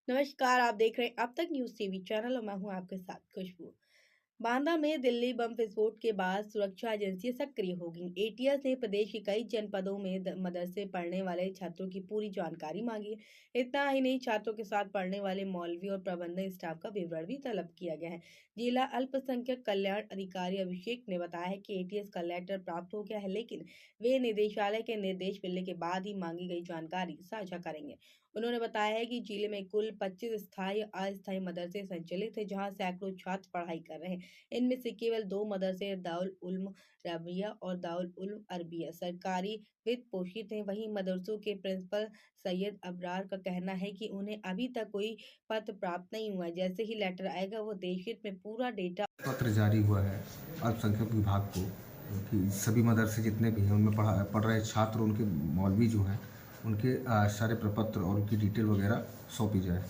नमस्कार, आप देख रहे हैं अब तक न्यूज़ टीवी चैनल और मैं हूं आपके साथ खुशबू। बांदा में दिल्ली बम विस्फोट के बाद सुरक्षा एजेंसियां सक्रिय हो गईं। एटीएस ने प्रदेश के कई जनपदों में मदरसे पढ़ने वाले छात्रों की पूरी जानकारी मांगी है। इतना ही नहीं, छात्रों के साथ पढ़ने वाले मौलवी और प्रबंधन स्टाफ का विवरण भी तलब किया गया है। जिला अल्पसंख्यक कल्याण अधिकारी अभिषेक ने बताया है कि एटीएस का लेटर प्राप्त हो गया है, लेकिन वे निदेशालय के निर्देश मिलने के बाद ही मांगी गई जानकारी साझा करेंगे। उन्होंने बताया है कि जिले में कुल 25 स्थायी और अस्थायी मदरसे संचालित हैं, जहां सैकड़ों छात्र पढ़ाई कर रहे हैं। इनमें से केवल 2 मदरसे दारुल उल्म रबिया और दारुल उल्म अरबिया सरकारी वित्त पोषित हैं। वहीं मदरसों के प्रिंसिपल सैयद अबरार का कहना है कि उन्हें अभी तक कोई पत्र प्राप्त नहीं हुआ है। जैसे ही लेटर आएगा वो देश हित में पूरा डेटा पत्र जारी हुआ है अल्पसंख्यक विभाग को कि सभी मदरसे जितने भी हैं उनमें पढ़ रहे छात्र, उनके मौलवी जो हैं, उनके सारे प्रपत्र और उनकी डिटेल वगैरह सौंपी जाए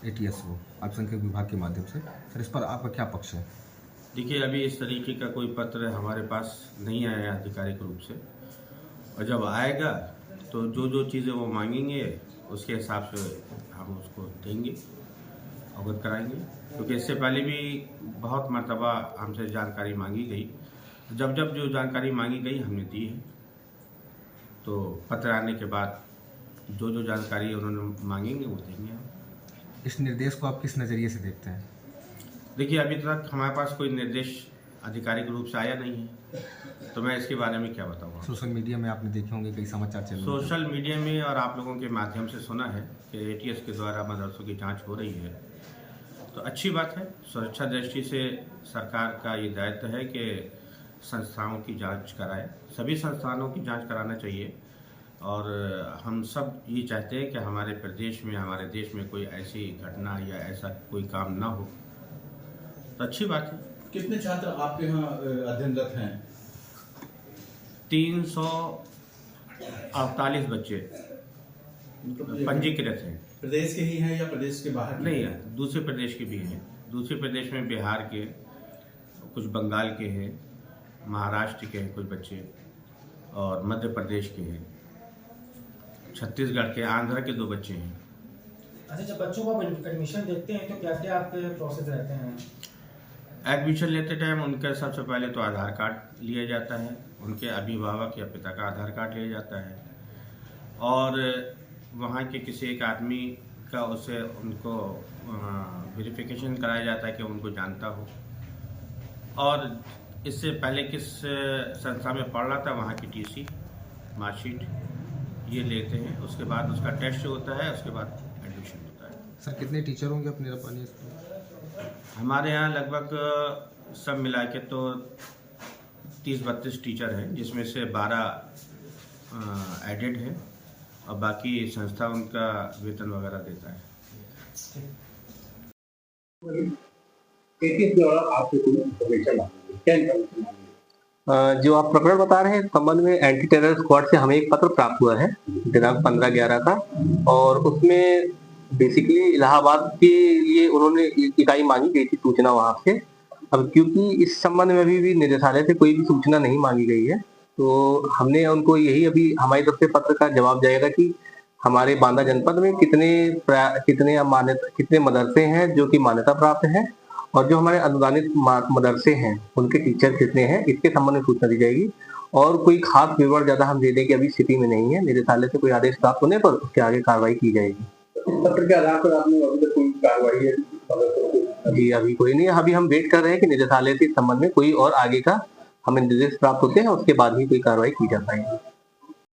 एटीएस को अल्पसंख्यक विभाग के माध्यम से। सर, इस पर आपका क्या पक्ष है? देखिए, अभी इस तरीके का कोई पत्र हमारे पास नहीं आया है आधिकारिक रूप से, और जब आएगा तो जो जो चीज़ें वो मांगेंगे उसके हिसाब से हम उसको देंगे, अवगत कराएंगे। क्योंकि इससे पहले भी बहुत मर्तबा हमसे जानकारी मांगी गई, जब जब जो जानकारी मांगी गई हमने दी है। तो पत्र आने के बाद जो जो जानकारी उन्होंने मांगेंगे वो देंगे हम। इस निर्देश को आप किस नज़रिए से देखते हैं? देखिए, अभी तक हमारे पास कोई निर्देश आधिकारिक रूप से आया नहीं है, तो मैं इसके बारे में क्या बताऊँ। सोशल मीडिया में आपने देखे होंगे कई समाचार चल रहे हैं। सोशल मीडिया में और आप लोगों के माध्यम से सुना है कि एटीएस के द्वारा मदरसों की जांच हो रही है, तो अच्छी बात है। सुरक्षा दृष्टि से सरकार का ये दायित्व है कि संस्थाओं की जांच कराए, सभी संस्थानों की जांच कराना चाहिए। और हम सब ये चाहते हैं कि हमारे प्रदेश में, हमारे देश में कोई ऐसी घटना या ऐसा कोई काम ना हो, तो अच्छी बात है। कितने छात्र आपके यहाँ अध्ययनरत हैं? 348 बच्चे पंजीकृत हैं। प्रदेश के ही हैं या प्रदेश के बाहर? नहीं है, दूसरे प्रदेश के भी हैं। दूसरे प्रदेश में बिहार के, कुछ बंगाल के हैं, महाराष्ट्र के हैं कुछ बच्चे, और मध्य प्रदेश के हैं, छत्तीसगढ़ के, आंध्र के 2 बच्चे हैं। अच्छा, जब बच्चों को एडमिशन देते हैं तो क्या क्या आपके प्रोसेस रहते हैं? एडमिशन लेते टाइम उनका सबसे पहले तो आधार कार्ड लिया जाता है, उनके अभिभावक या पिता का आधार कार्ड लिया जाता है, और वहाँ के किसी एक आदमी का उससे उनको वेरिफिकेशन कराया जाता है कि उनको जानता हो, और इससे पहले किस संस्था में पढ़ रहा था वहाँ की टीसी, मार्कशीट ये लेते हैं। उसके बाद उसका टेस्ट होता है, उसके बाद एडमिशन होता है। सर, कितने टीचर होंगे अपने रपानी स्कूल? हमारे यहाँ लगभग सब मिला के तो 30-32 टीचर हैं, जिसमें से 12 एडेड हैं, और बाकी संस्था उनका वेतन वगैरह देता है। जो आप प्रकरण बता रहे हैं, इस संबंध में एंटी टेरर स्क्वाड से हमें एक पत्र प्राप्त हुआ है दिनांक 15/11 का, और उसमें बेसिकली इलाहाबाद के लिए उन्होंने इकाई मांगी गई थी, सूचना वहां से। अब क्योंकि इस संबंध में अभी भी निदेशालय से कोई भी सूचना नहीं मांगी गई है, तो हमने उनको यही, अभी हमारी तरफ से पत्र का जवाब जाएगा कि हमारे बांदा जनपद में कितने मदरसे हैं जो कि मान्यता प्राप्त हैं, और जो हमारे अनुदानित मदरसे हैं उनके टीचर कितने हैं, इसके संबंध में सूचना दी जाएगी। और कोई खास विवरण ज्यादा हम दे दें कि अभी स्थिति में नहीं है, निदेशालय से कोई आदेश प्राप्त होने पर उसके आगे कार्रवाई की जाएगी। पत्र के आधार पर आपने अभी तक कोई कार्रवाई है? जी, अभी कोई नहीं है। अभी हम वेट कर रहे हैं कि निदेशालय से इस संबंध में कोई और आगे का हमें निर्देश प्राप्त होते हैं, उसके बाद ही कोई कार्रवाई की जा पाएगी।